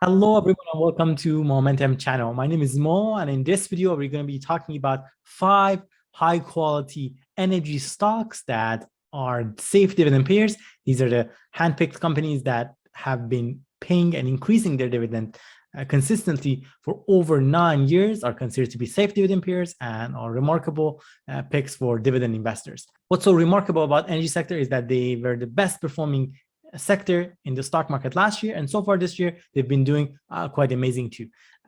Hello everyone and welcome to Momentum channel. My name is Mo, and in this video we're going to be talking about 5 high quality energy stocks that are safe dividend payers. These are the handpicked companies that have been paying and increasing their dividend consistently for over 9 years, are considered to be safe dividend payers and are remarkable picks for dividend investors. What's so remarkable about energy sector is that they were the best performing sector in the stock market last year, and so far this year they've been doing quite amazing too.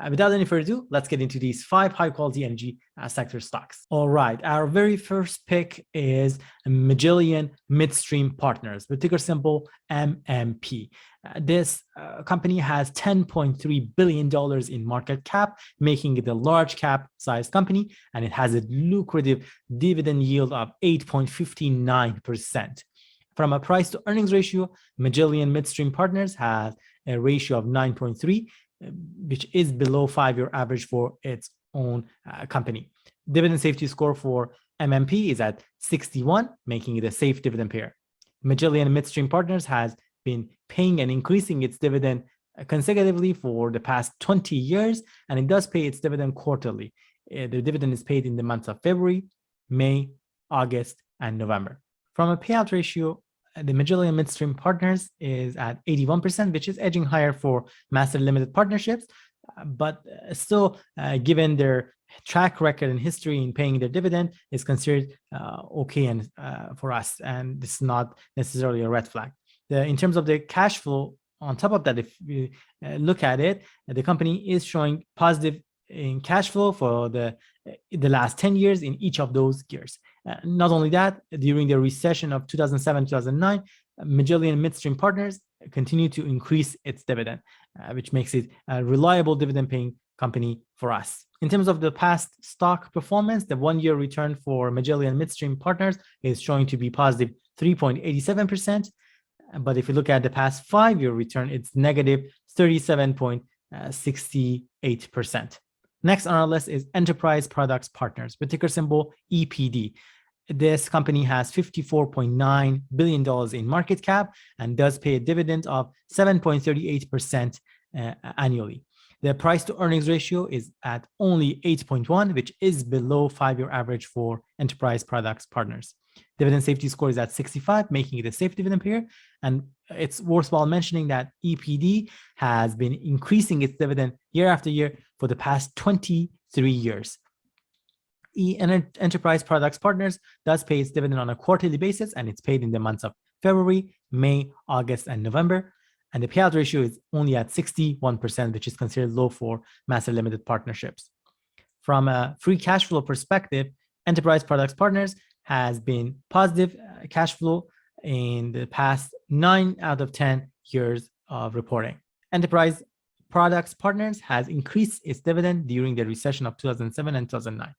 Without any further ado, let's get into these 5 high quality energy sector stocks. All right, our very first pick is Magellan Midstream Partners, with ticker symbol MMP. This company has $10.3 billion in market cap, making it a large cap size company, and it has a lucrative dividend yield of 8.59%. From a price to earnings ratio, Magellan Midstream Partners has a ratio of 9.3, which is below 5-year average for its own company. Dividend safety score for MMP is at 61, making it a safe dividend payer. Magellan Midstream Partners has been paying and increasing its dividend consecutively for the past 20 years, and it does pay its dividend quarterly. The dividend is paid in the months of February, May, August, and November. From a payout ratio, the Magellan Midstream Partners is at 81%, which is edging higher for master limited partnerships, but still, given their track record and history in paying their dividend, is considered okay and for us, and it's not necessarily a red flag. In terms of the cash flow, on top of that, if you look at it, the company is showing positive in cash flow for the last 10 years in each of those years. Not only that, during the recession of 2007-2009, Magellan Midstream Partners continued to increase its dividend, which makes it a reliable dividend paying company for us. In terms of the past stock performance, the 1-year return for Magellan Midstream Partners is showing to be positive 3.87%. But if you look at the past 5-year return, it's negative 37.68%. Next on our list is Enterprise Products Partners, with ticker symbol EPD. This company has $54.9 billion in market cap and does pay a dividend of 7.38% annually. The price to earnings ratio is at only 8.1, which is below 5-year average for Enterprise Products Partners. Dividend safety score is at 65, making it a safe dividend payer. And it's worthwhile mentioning that EPD has been increasing its dividend year after year for the past 23 years. Enterprise Products Partners does pay its dividend on a quarterly basis, and it's paid in the months of February, May, August, and November. And the payout ratio is only at 61%, which is considered low for master limited partnerships. From a free cash flow perspective, Enterprise Products Partners has been positive cash flow in the past 9 out of 10 years of reporting. Enterprise Products Partners has increased its dividend during the recession of 2007 and 2009.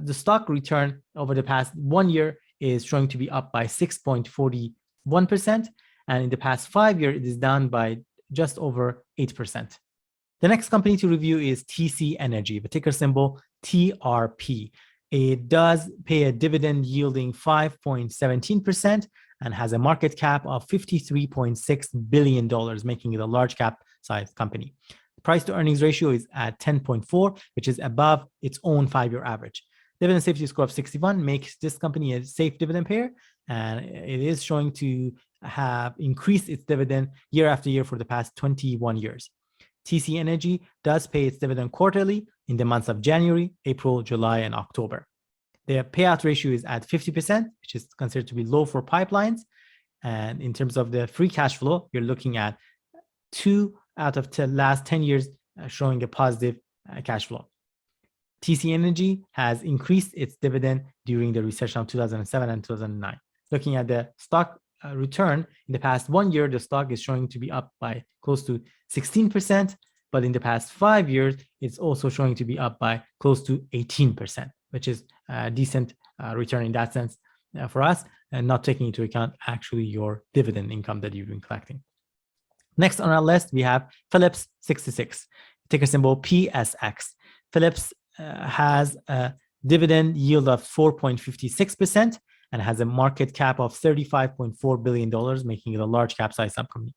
The stock return over the past 1 year is showing to be up by 6.41%, and in the past 5 years, it is down by just over 8%. The next company to review is TC Energy, the ticker symbol TRP. It does pay a dividend yielding 5.17% and has a market cap of $53.6 billion, making it a large cap size company. The price to earnings ratio is at 10.4, which is above its own 5-year average. Dividend safety score of 61 makes this company a safe dividend payer, and it is showing to have increased its dividend year after year for the past 21 years. TC Energy does pay its dividend quarterly in the months of January, April, July, and October. The payout ratio is at 50%, which is considered to be low for pipelines. And in terms of the free cash flow, you're looking at 2 out of the last 10 years showing a positive cash flow. TC Energy has increased its dividend during the recession of 2007 and 2009. Looking at the stock return, in the past 1 year, the stock is showing to be up by close to 16%, but in the past 5 years, it's also showing to be up by close to 18%, which is a decent return in that sense for us, and not taking into account actually your dividend income that you've been collecting. Next on our list, we have Phillips 66, ticker symbol PSX. Phillips has a dividend yield of 4.56% and has a market cap of $35.4 billion, making it a large cap size company.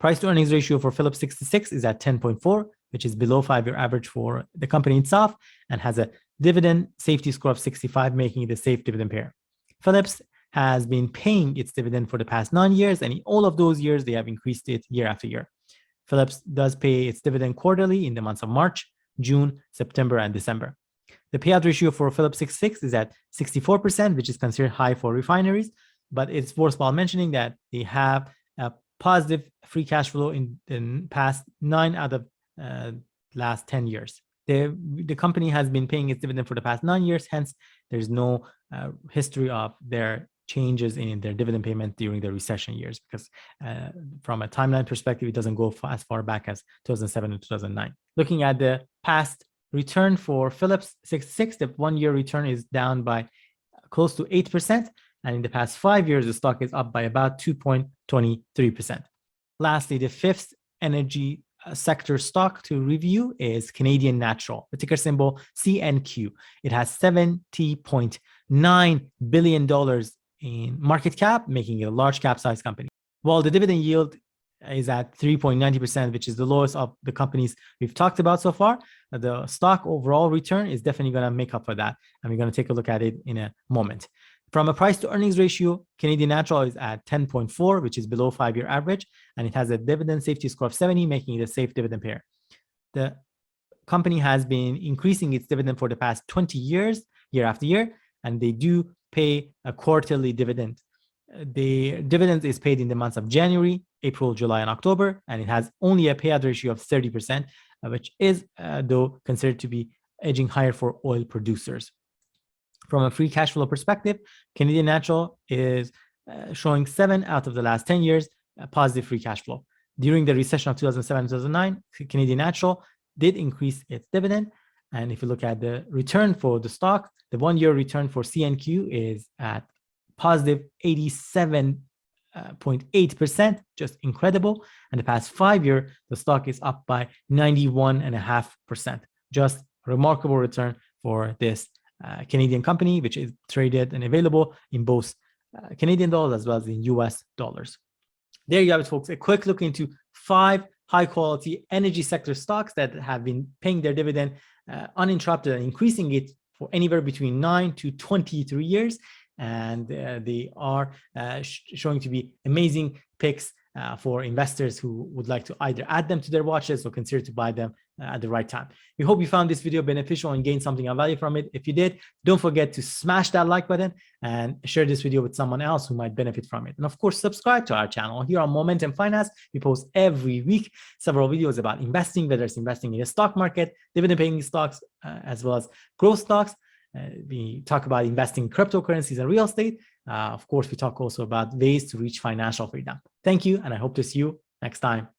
Price to earnings ratio for Phillips 66 is at 10.4, which is below 5-year average for the company itself, and has a dividend safety score of 65, making it a safe dividend payer. Phillips has been paying its dividend for the past 9 years, and in all of those years, they have increased it year after year. Phillips does pay its dividend quarterly in the months of March, June, September, and December. The payout ratio for Phillips 66 is at 64%, which is considered high for refineries, but it's worthwhile mentioning that they have a positive free cash flow in the past 9 out of last 10 years. The company has been paying its dividend for the past 9 years, hence there's no history of their changes in their dividend payment during the recession years, because from a timeline perspective, it doesn't go as far back as 2007 and 2009. Looking at the past return for Phillips 66, the 1-year return is down by close to 8%. And in the past 5 years, the stock is up by about 2.23%. Lastly, the fifth energy sector stock to review is Canadian Natural, the ticker symbol CNQ. It has $70.9 billion in market cap, making it a large cap size company. While the dividend yield is at 3.90%, which is the lowest of the companies we've talked about so far, the stock overall return is definitely going to make up for that. And we're going to take a look at it in a moment. From a price to earnings ratio, Canadian Natural is at 10.4, which is below 5-year average, and it has a dividend safety score of 70, making it a safe dividend payer. The company has been increasing its dividend for the past 20 years, year after year, and they do pay a quarterly dividend. The dividend is paid in the months of January, April, July, and October, and it has only a payout ratio of 30%, which is, though, considered to be edging higher for oil producers. From a free cash flow perspective, Canadian Natural is showing 7 out of the last 10 years positive free cash flow. During the recession of 2007-2009, Canadian Natural did increase its dividend. And if you look at the return for the stock, the 1-year return for CNQ is at positive 87.8%, just incredible. And the past 5-year, the stock is up by 91.5%. Just remarkable return for this Canadian company, which is traded and available in both Canadian dollars as well as in US dollars. There you have it, folks. A quick look into 5 high quality energy sector stocks that have been paying their dividend uninterrupted and increasing it for anywhere between 9 to 23 years. And they are showing to be amazing picks for investors who would like to either add them to their watch list or consider to buy them at the right time. We hope you found this video beneficial and gained something of value from it. If you did, don't forget to smash that like button and share this video with someone else who might benefit from it. And of course, subscribe to our channel. Here on Momentum Finance, we post every week several videos about investing, whether it's investing in the stock market, dividend-paying stocks, as well as growth stocks. We talk about investing in cryptocurrencies and real estate. Of course, we talk also about ways to reach financial freedom. Thank you, and I hope to see you next time.